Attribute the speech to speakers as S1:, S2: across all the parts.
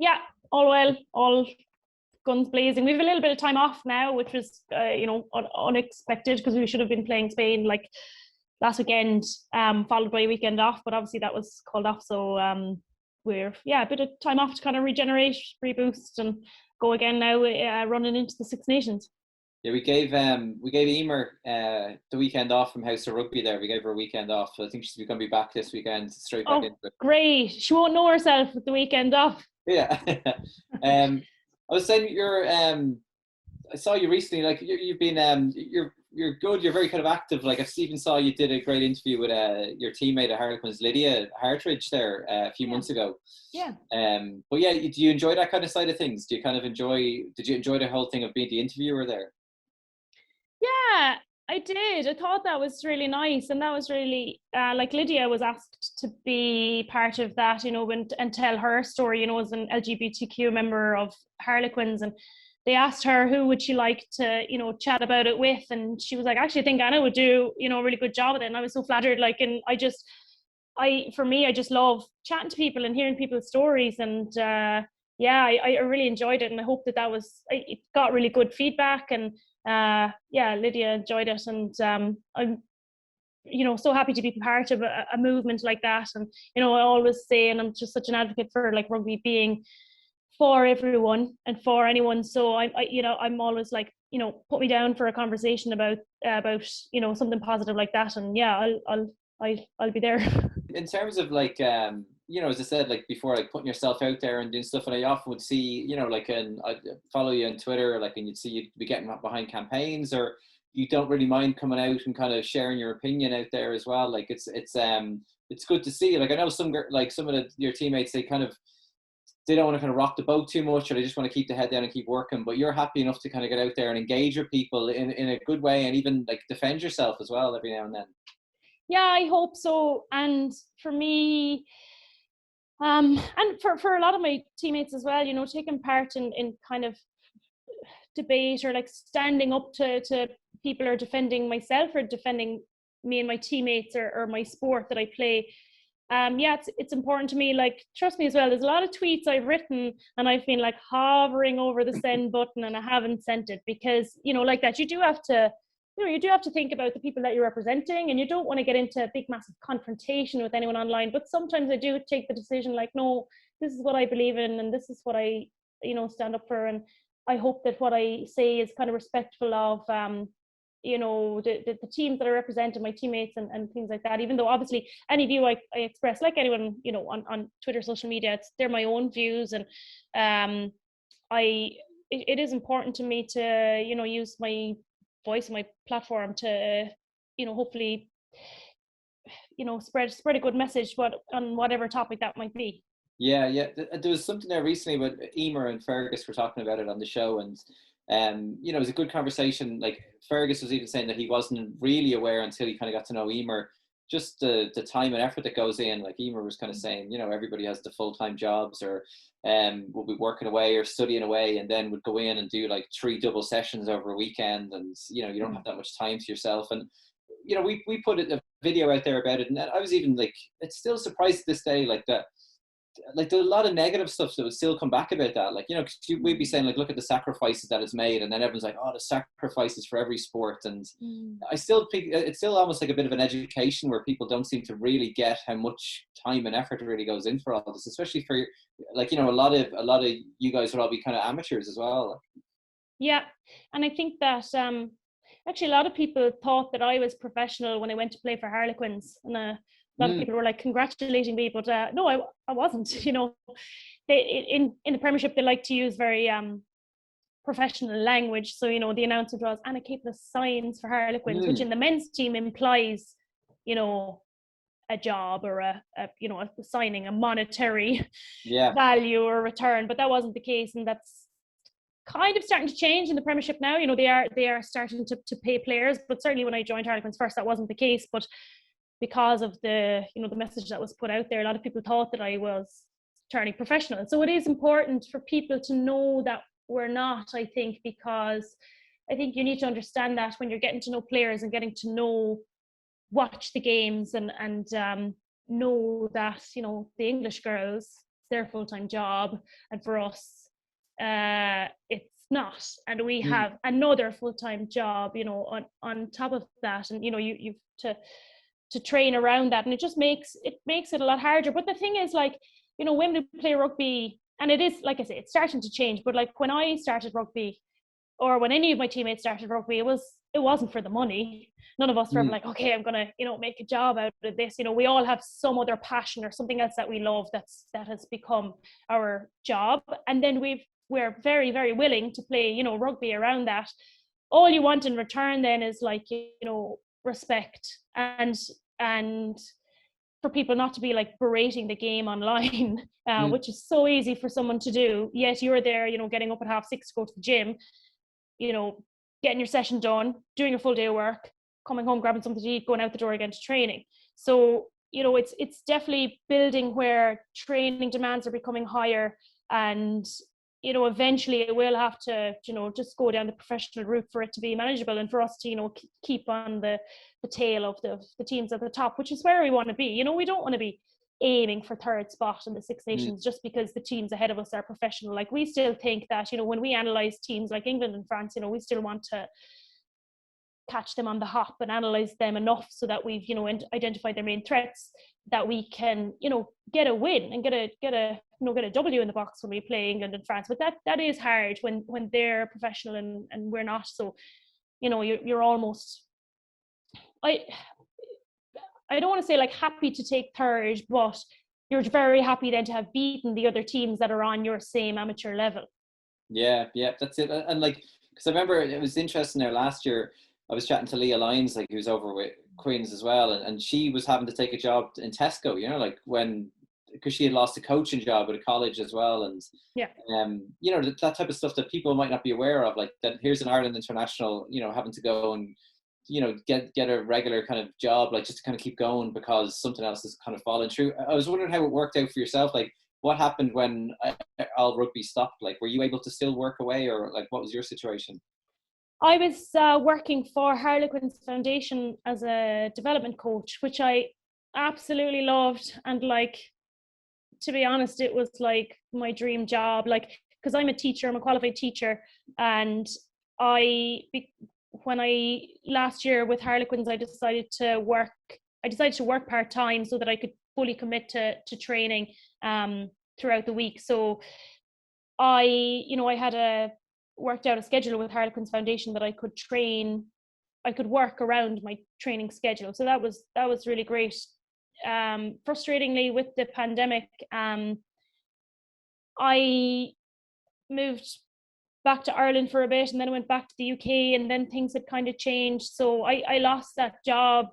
S1: Yeah, all well, all guns blazing. We have a little bit of time off now, which was, unexpected because we should have been playing Spain like last weekend, followed by a weekend off. But obviously that was called off, so we're a bit of time off to kind of regenerate, reboost, and go again now, running into the Six Nations.
S2: Yeah, we gave Emer the weekend off from House of Rugby there. We gave her a weekend off. So I think she's going to be back this weekend, straight back into it.
S1: Great. She won't know herself with the weekend off.
S2: Yeah. I was saying I saw you recently, like you've been you're good, you're very kind of active. Like I even saw you did a great interview with your teammate at Harlequins, Lydia Hartridge there a few months ago.
S1: Yeah.
S2: But yeah, do you enjoy that kind of side of things? Did you enjoy the whole thing of being the interviewer there?
S1: Yeah, I did. I thought that was really nice, and that was really like Lydia was asked to be part of that, and tell her story, as an LGBTQ member of Harlequins, and they asked her who would she like to, chat about it with, and she was like, actually, I think Anna would do, a really good job at it, and I was so flattered. And I just love chatting to people and hearing people's stories, and I really enjoyed it, and I hope it got really good feedback, and Lydia enjoyed it, and I'm so happy to be part of a movement like that. And I always say, and I'm just such an advocate for like rugby being for everyone and for anyone, so I'm always like, put me down for a conversation about something positive like that, and I'll be there.
S2: In terms of like as I said, like before, like putting yourself out there and doing stuff, and I often would see, I follow you on Twitter, like, and you'd see you'd be getting behind campaigns, or you don't really mind coming out and kind of sharing your opinion out there as well. Like it's good to see. Like I know some of your teammates, they don't want to kind of rock the boat too much, or they just want to keep the head down and keep working, but you're happy enough to kind of get out there and engage with people in a good way, and even like defend yourself as well every now and then.
S1: Yeah, I hope so. And for me, and for a lot of my teammates as well, taking part in kind of debate, or like standing up to people, or defending myself, or defending me and my teammates, or my sport that I play. It's important to me. Like, trust me as well, there's a lot of tweets I've written and I've been like hovering over the send button, and I haven't sent it, because like that, you do have to think about the people that you're representing, and you don't want to get into a big massive confrontation with anyone online. But sometimes I do take the decision, like, no, this is what I believe in, and this is what I stand up for, and I hope that what I say is kind of respectful of the teams that I represent, and my teammates, and things like that. Even though obviously any view I express, like anyone, on Twitter, social media, they're my own views, and it is important to me to use my voice and my platform to hopefully spread a good message, on whatever topic that might be.
S2: Yeah. There was something there recently with Emer and Fergus were talking about it on the show, and it was a good conversation. Like Fergus was even saying that he wasn't really aware until he kind of got to know Emer, just the time and effort that goes in. Like Emer was kind of saying, everybody has the full-time jobs, or will be working away or studying away, and then would go in and do like 3 double sessions over a weekend, and you don't have that much time to yourself. And we put a video out there about it, and I was even like, it's still surprised to this day, like that. Like there's a lot of negative stuff that would still come back about that. Like, cause we'd be saying like, look at the sacrifices that it's made. And then everyone's like, oh, the sacrifices for every sport. And I still think it's still almost like a bit of an education where people don't seem to really get how much time and effort really goes in for all this, especially for like, a lot of you guys would all be kind of amateurs as well.
S1: Yeah. And I think that, actually a lot of people thought that I was professional when I went to play for Harlequins, and a lot of people were like congratulating me, but no, I wasn't. They in the Premiership, they like to use very professional language. So the announcer draws Anna Caplice signs for Harlequins, which in the men's team implies a job, or a signing, a monetary value or return. But that wasn't the case, and that's kind of starting to change in the Premiership now. They are starting to pay players, but certainly when I joined Harlequins first, that wasn't the case. But because of the the message that was put out there, a lot of people thought that I was turning professional. So it is important for people to know that we're not, I think, because I think you need to understand that when you're getting to know players and getting to watch the games, and know that the English girls, their full-time job, and for us it's not, and we have another full-time job, you know, on top of that, and you know, you've to train around that, and it makes it a lot harder. But the thing is, like, you know, women who play rugby, and it is, like I say, it's starting to change, but like when I started rugby, or when any of my teammates started rugby, it wasn't for the money. None of us were like, okay, I'm gonna, you know, make a job out of this. You know, we all have some other passion or something else that we love that has become our job, and then we're very, very willing to play, you know, rugby around that. All you want in return then is, like, you know, respect, and for people not to be like berating the game online, which is so easy for someone to do. Yet you're there, you know, getting up at 6:30 to go to the gym, you know, getting your session done, doing a full day of work, coming home, grabbing something to eat, going out the door again to training. So, you know, it's definitely building where training demands are becoming higher, and, you know, eventually it will have to, you know, just go down the professional route for it to be manageable, and for us to, you know, keep on the tail of the teams at the top, which is where we want to be. You know, we don't want to be aiming for third spot in the Six Nations just because the teams ahead of us are professional. Like, we still think that, you know, when we analyze teams like England and France, you know, we still want to catch them on the hop and analyze them enough so that we've, you know, identified their main threats, that we can, you know, get a win and get a W in the box when we play England and France. But that is hard when they're professional and we're not. So, you know, you're almost, I don't want to say like happy to take third, but you're very happy then to have beaten the other teams that are on your same amateur level.
S2: Yeah, that's it. And like, because I remember it was interesting there last year, I was chatting to Leah Lyons, like, who's over with Queens as well, and she was having to take a job in Tesco, you know, like because she had lost a coaching job at a college as well, and you know, that type of stuff that people might not be aware of, like that here's an Ireland international, you know, having to go and, you know, get a regular kind of job, like just to kind of keep going because something else is kind of falling through. I was wondering how it worked out for yourself, like what happened when all rugby stopped? Like, were you able to still work away, or like what was your situation?
S1: I was working for Harlequins Foundation as a development coach, which I absolutely loved, and like, to be honest, it was like my dream job, like, because I'm a qualified teacher, and when I last year with Harlequins, I decided to work part-time so that I could fully commit to training throughout the week. So I had worked out a schedule with Harlequins Foundation that I could work around my training schedule. So that was really great. Frustratingly, with the pandemic, I moved back to Ireland for a bit, and then I went back to the UK, and then things had kind of changed. So I lost that job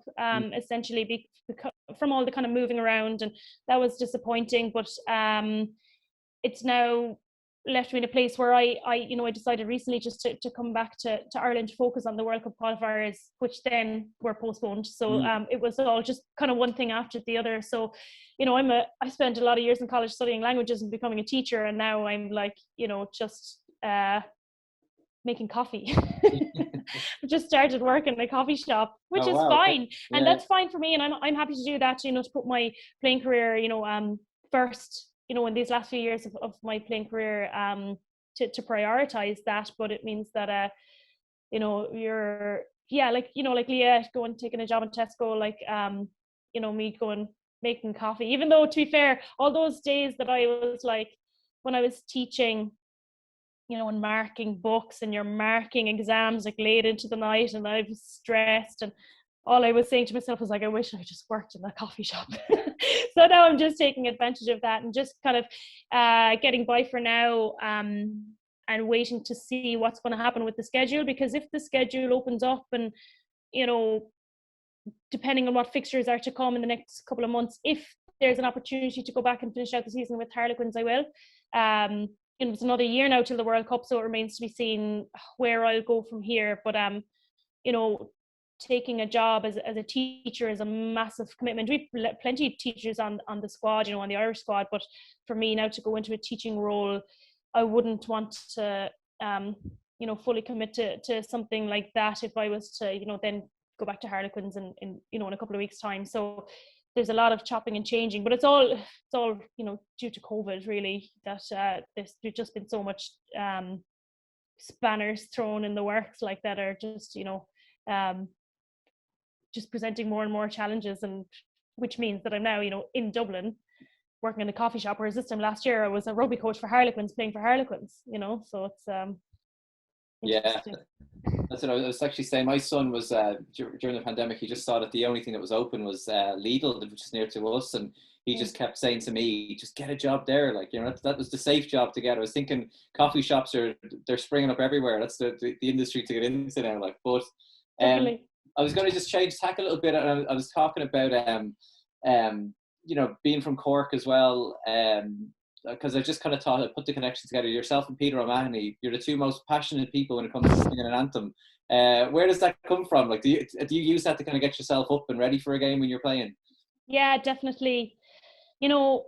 S1: essentially from all the kind of moving around, and that was disappointing. But it's now left me in a place where I decided recently just to come back to Ireland to focus on the World Cup qualifiers, which then were postponed. So it was all just kind of one thing after the other. So, you know, I spent a lot of years in college studying languages and becoming a teacher, and now I'm like, you know, just making coffee. I just started working in a coffee shop, which is fine. Okay. And that's fine for me, and I'm happy to do that, you know, to put my playing career, you know, first, you know, in these last few years of my playing career, to prioritize that. But it means that you know, like Leah going taking a job in Tesco, like you know, me going making coffee, even though, to be fair, all those days that I was like, when I was teaching, you know, and marking books, and you're marking exams like late into the night, and I was stressed, and all I was saying to myself was like, I wish I just worked in a coffee shop. So now I'm just taking advantage of that and just kind of getting by for now, and waiting to see what's going to happen with the schedule. Because if the schedule opens up, and, you know, depending on what fixtures are to come in the next couple of months, if there's an opportunity to go back and finish out the season with Harlequins, I will. It's another year now till the World Cup, so it remains to be seen where I'll go from here. But you know, taking a job as a teacher is a massive commitment. We've plenty of teachers on the squad, you know, on the Irish squad, but for me now to go into a teaching role, I wouldn't want to you know, fully commit to something like that if I was to, you know, then go back to Harlequins in you know, in a couple of weeks' time. So there's a lot of chopping and changing, but it's all you know, due to COVID really, that there's just been so much spanners thrown in the works like that are just, you know, just presenting more and more challenges, and which means that I'm now, you know, in Dublin working in a coffee shop, whereas this time last year I was a rugby coach for Harlequins, playing for Harlequins, you know, so it's interesting.
S2: That's what I was actually saying. My son was during the pandemic, he just saw that the only thing that was open was Lidl, which is near to us, and he just kept saying to me, just get a job there, like, you know, that was the safe job to get. I was thinking coffee shops they're springing up everywhere. That's the industry to get into now, like. But I was going to just change tack a little bit. I was talking about you know, being from Cork as well, because I just kind of thought I'd put the connection together. Yourself and Peter O'Mahony, you're the two most passionate people when it comes to singing an anthem. Where does that come from? Like, do you use that to kind of get yourself up and ready for a game when you're playing?
S1: Yeah, definitely. You know,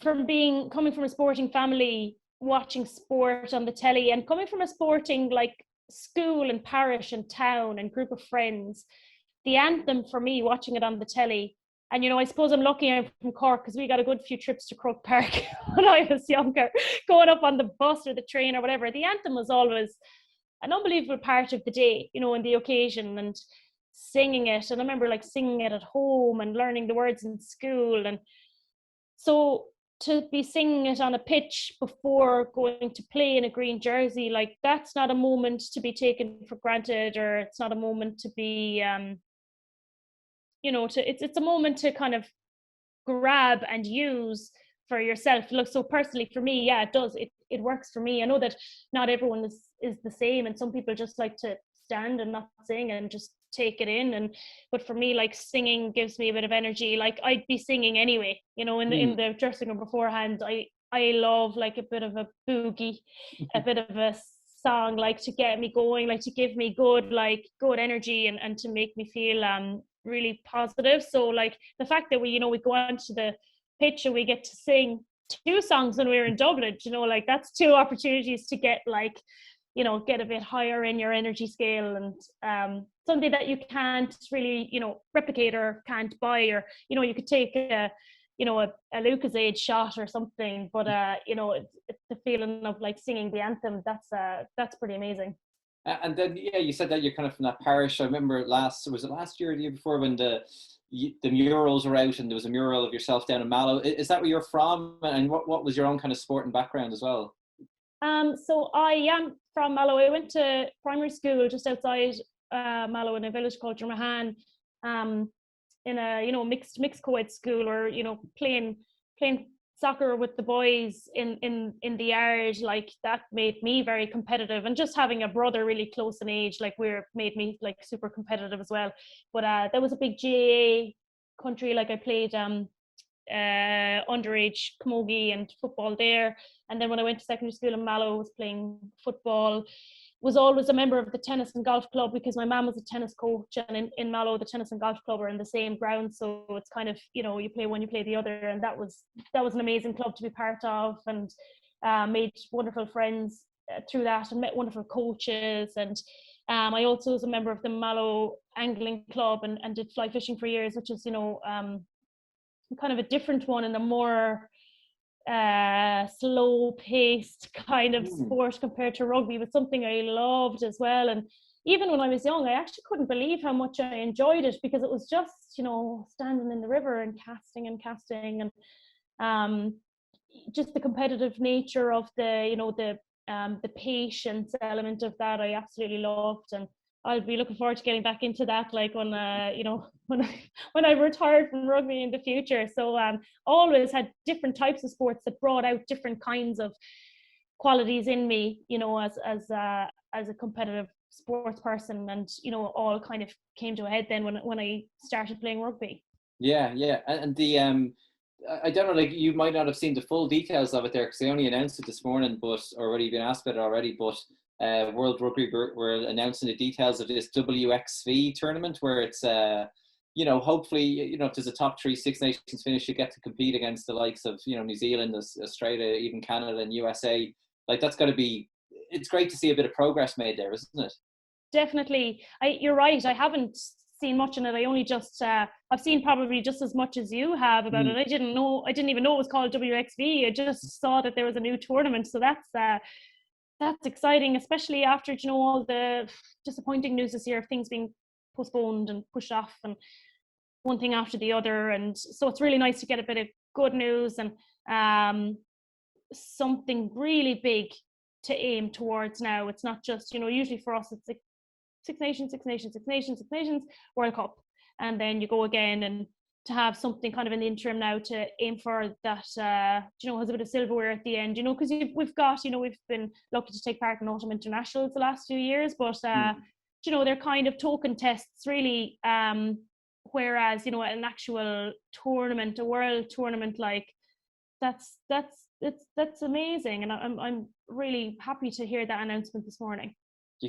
S1: coming from a sporting family, watching sport on the telly, and coming from a sporting like school and parish and town and group of friends, the anthem for me, watching it on the telly. And, you know, I suppose I'm lucky I'm from Cork, because we got a good few trips to Croke Park when I was younger, going up on the bus or the train or whatever. The anthem was always an unbelievable part of the day, you know, and the occasion, and singing it. And I remember like singing it at home and learning the words in school. And so to be singing it on a pitch before going to play in a green jersey, like, that's not a moment to be taken for granted, or it's not a moment to be you know, it's a moment to kind of grab and use for yourself. Look, so personally for me, yeah, it works for me. I know that not everyone is the same, and some people just like to stand and not sing and just take it in, but for me, like, singing gives me a bit of energy. Like, I'd be singing anyway, you know, in the dressing room beforehand. I love like a bit of a boogie, a bit of a song, like, to get me going, like to give me good energy, and to make me feel really positive. So like the fact that we go onto the pitch and we get to sing 2 songs when we were in Dublin, you know, like, that's 2 opportunities to get like, you know, get a bit higher in your energy scale, and something that you can't really, you know, replicate or can't buy, or, you know, you could take a Lucozade shot or something, but you know, it's the feeling of like singing the anthem. That's pretty amazing.
S2: And then, yeah, you said that you're kind of from that parish. I remember last year or the year before, when the murals were out, and there was a mural of yourself down in Mallow. Is that where you're from? And what was your own kind of sport and background as well?
S1: So I am from Mallow. I went to primary school just outside Mallow in a village called Dromahane, in a, you know, mixed co-ed school, or, you know, playing soccer with the boys in the yard. Like, that made me very competitive, and just having a brother really close in age, like, made me like super competitive as well. But there was a big GAA country. Like, I played underage camogie and football there, and then when I went to secondary school in Mallow, I was playing football. Was always a member of the tennis and golf club, because my mom was a tennis coach, and in Mallow the tennis and golf club are in the same ground, so it's kind of, you know, you play one, you play the other, and that was an amazing club to be part of, and made wonderful friends through that, and met wonderful coaches. And I also was a member of the Mallow Angling Club, and did fly fishing for years, which is, you know, kind of a different one, and a more slow-paced kind of sport compared to rugby, but something I loved as well. And even when I was young, I actually couldn't believe how much I enjoyed it, because it was just, you know, standing in the river and casting, and just the competitive nature of the, you know, the patience element of that I absolutely loved. And I'll be looking forward to getting back into that, like, when you know, when I retired from rugby in the future. So always had different types of sports that brought out different kinds of qualities in me, you know, as a competitive sports person, and, you know, all kind of came to a head then when I started playing rugby.
S2: Yeah, and the I don't know, like, you might not have seen the full details of it there, because they only announced it this morning, but already been asked about it already. But World Rugby were announcing the details of this WXV tournament, where it's you know, hopefully, you know, if there's a top 3 Six Nations finish, you get to compete against the likes of, you know, New Zealand, Australia, even Canada and USA. Like, that's got to be, it's great to see a bit of progress made there, isn't it?
S1: Definitely. You're right. I haven't seen much in it. I only just I've seen probably just as much as you have about it. I didn't even know it was called WXV. I just saw that there was a new tournament, so that's exciting, especially after all the disappointing news this year of things being postponed and pushed off and one thing after the other. And so it's really nice to get a bit of good news and something really big to aim towards now. It's not just, usually for us it's like Six Nations World Cup, and then you go again, and to have something kind of in the interim now to aim for that has a bit of silverware at the end, because we've been lucky to take part in autumn internationals the last few years, but they're kind of token tests really, whereas an actual tournament, a world tournament, like that's amazing, and I'm really happy to hear that announcement this morning.
S2: So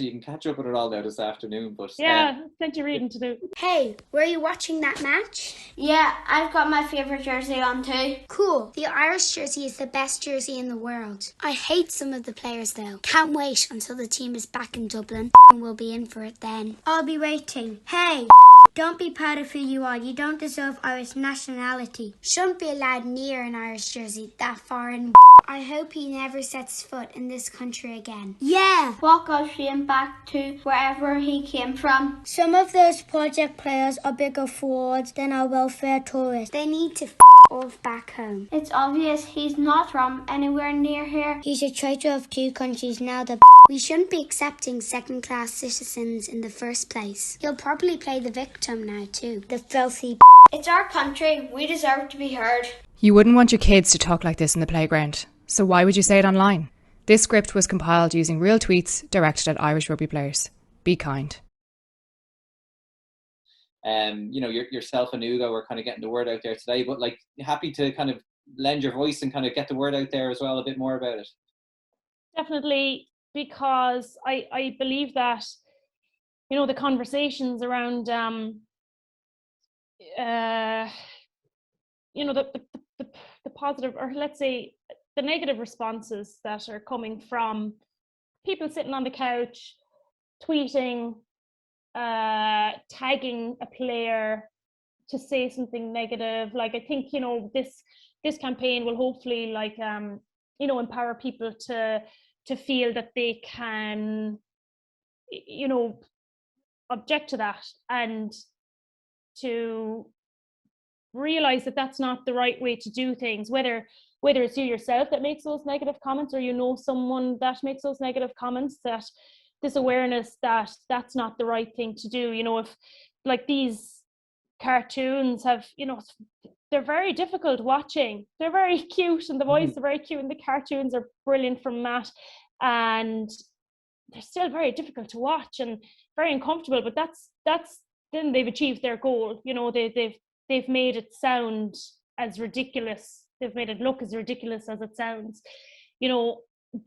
S2: you can catch up with it all now this afternoon. But
S1: plenty of reading to do.
S3: Hey, were you watching that match?
S4: Yeah, I've got my favourite jersey on too.
S3: Cool. The Irish jersey is the best jersey in the world. I hate some of the players though. Can't wait until the team is back in Dublin and we'll be in for it then. I'll be waiting. Hey, don't be proud of who you are. You don't deserve Irish nationality. Shouldn't be allowed near an Irish jersey that foreign. I hope he never sets foot in this country again. Yeah.
S4: What got him back to wherever he came from?
S3: Some of those project players are bigger frauds than our welfare tourists. They need to off back home.
S4: It's obvious he's not from anywhere near here.
S3: He's a traitor of two countries now. We shouldn't be accepting second-class citizens in the first place. He'll probably play the victim now too. The filthy.
S4: It's our country. We deserve to be heard.
S5: You wouldn't want your kids to talk like this in the playground. So why would you say it online? This script was compiled using real tweets directed at Irish rugby players. Be kind.
S2: Yourself and Ugo were kind of getting the word out there today, but like happy to kind of lend your voice and kind of get the word out there as well, a bit more about it.
S1: Definitely, because I believe that, the conversations around, the positive, or let's say the negative responses that are coming from people sitting on the couch, tweeting, tagging a player to say something negative. Like, I think, this campaign will hopefully empower people to feel that they can, object to that, and to realize that that's not the right way to do things, whether it's you yourself that makes those negative comments, or someone that makes those negative comments, that this awareness that that's not the right thing to do. If like these cartoons have, they're very difficult watching. They're very cute, and the voice are very cute, and the cartoons are brilliant from Matt, and they're still very difficult to watch and very uncomfortable. But that's then they've achieved their goal. They've made it sound as ridiculous. They've made it look as ridiculous as it sounds.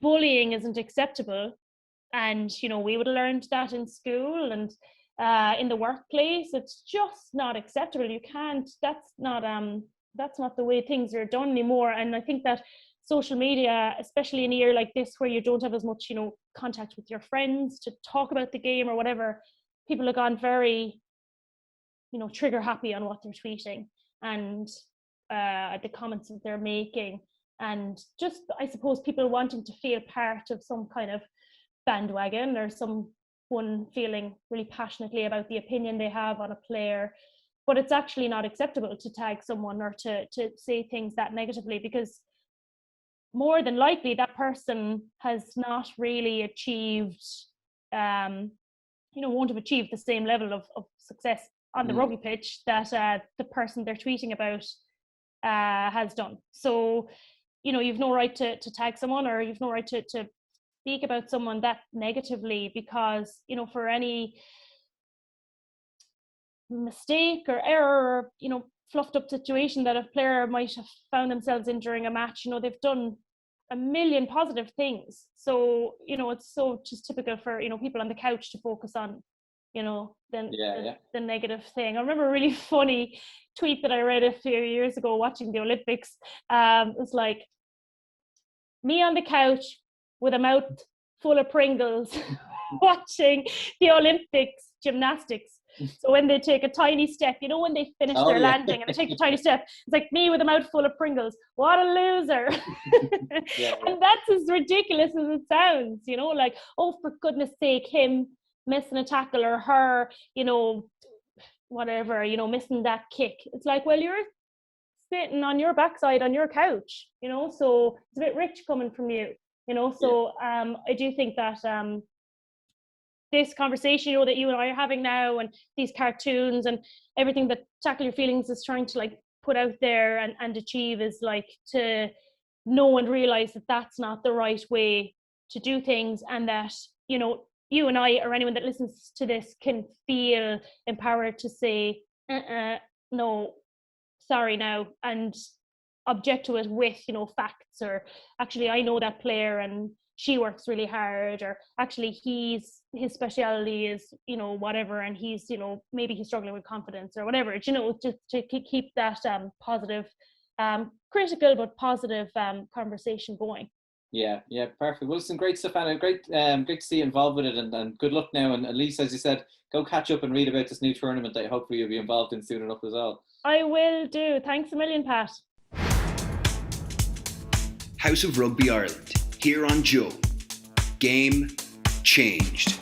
S1: Bullying isn't acceptable, and we would have learned that in school and in the workplace. It's just not acceptable. You can't. That's not the way things are done anymore. And I think that social media, especially in a year like this where you don't have as much, contact with your friends to talk about the game or whatever, people have gone very, trigger happy on what they're tweeting and the comments that they're making, and just, I suppose, people wanting to feel part of some kind of bandwagon, or someone feeling really passionately about the opinion they have on a player. But it's actually not acceptable to tag someone or to say things that negatively, because more than likely that person has not really achieved, won't have achieved the same level of success on the rugby pitch that the person they're tweeting about has done. So, you've no right to tag someone, or you've no right to speak about someone that negatively, because, for any mistake or error, or, fluffed up situation that a player might have found themselves in during a match, they've done a million positive things. So, it's so just typical for, people on the couch to focus on, the negative thing. I remember a really funny tweet that I read a few years ago watching the Olympics. It was like, me on the couch with a mouth full of Pringles watching the Olympics gymnastics. So when they take a tiny step, you know, when they finish their landing and they take a tiny step, it's like me with a mouthful of Pringles. What a loser. And that's as ridiculous as it sounds, you know, like, oh, for goodness sake, him missing a tackle, or her, you know, whatever, you know, missing that kick. It's like, well, you're sitting on your backside on your couch, you know, so it's a bit rich coming from you, you know. So I do think that this conversation, you know, that you and I are having now, and these cartoons and everything that Tackle Your Feelings is trying to like put out there and achieve, is like to know and realize that that's not the right way to do things, and that, you know, you and I, or anyone that listens to this, can feel empowered to say, no, sorry now, and object to it with, you know, facts, or actually I know that player and she works really hard, or actually his speciality is, you know, whatever, and he's, you know, maybe he's struggling with confidence or whatever, you know, just to keep that positive, critical but positive conversation going.
S2: Yeah, perfect. Well, listen, great stuff, Anna. Great to see you involved with it, and good luck now. And at least, as you said, go catch up and read about this new tournament that hopefully you'll be involved in soon enough as well.
S1: I will do. Thanks a million, Pat.
S6: House of Rugby Ireland, here on Joe. Game changed.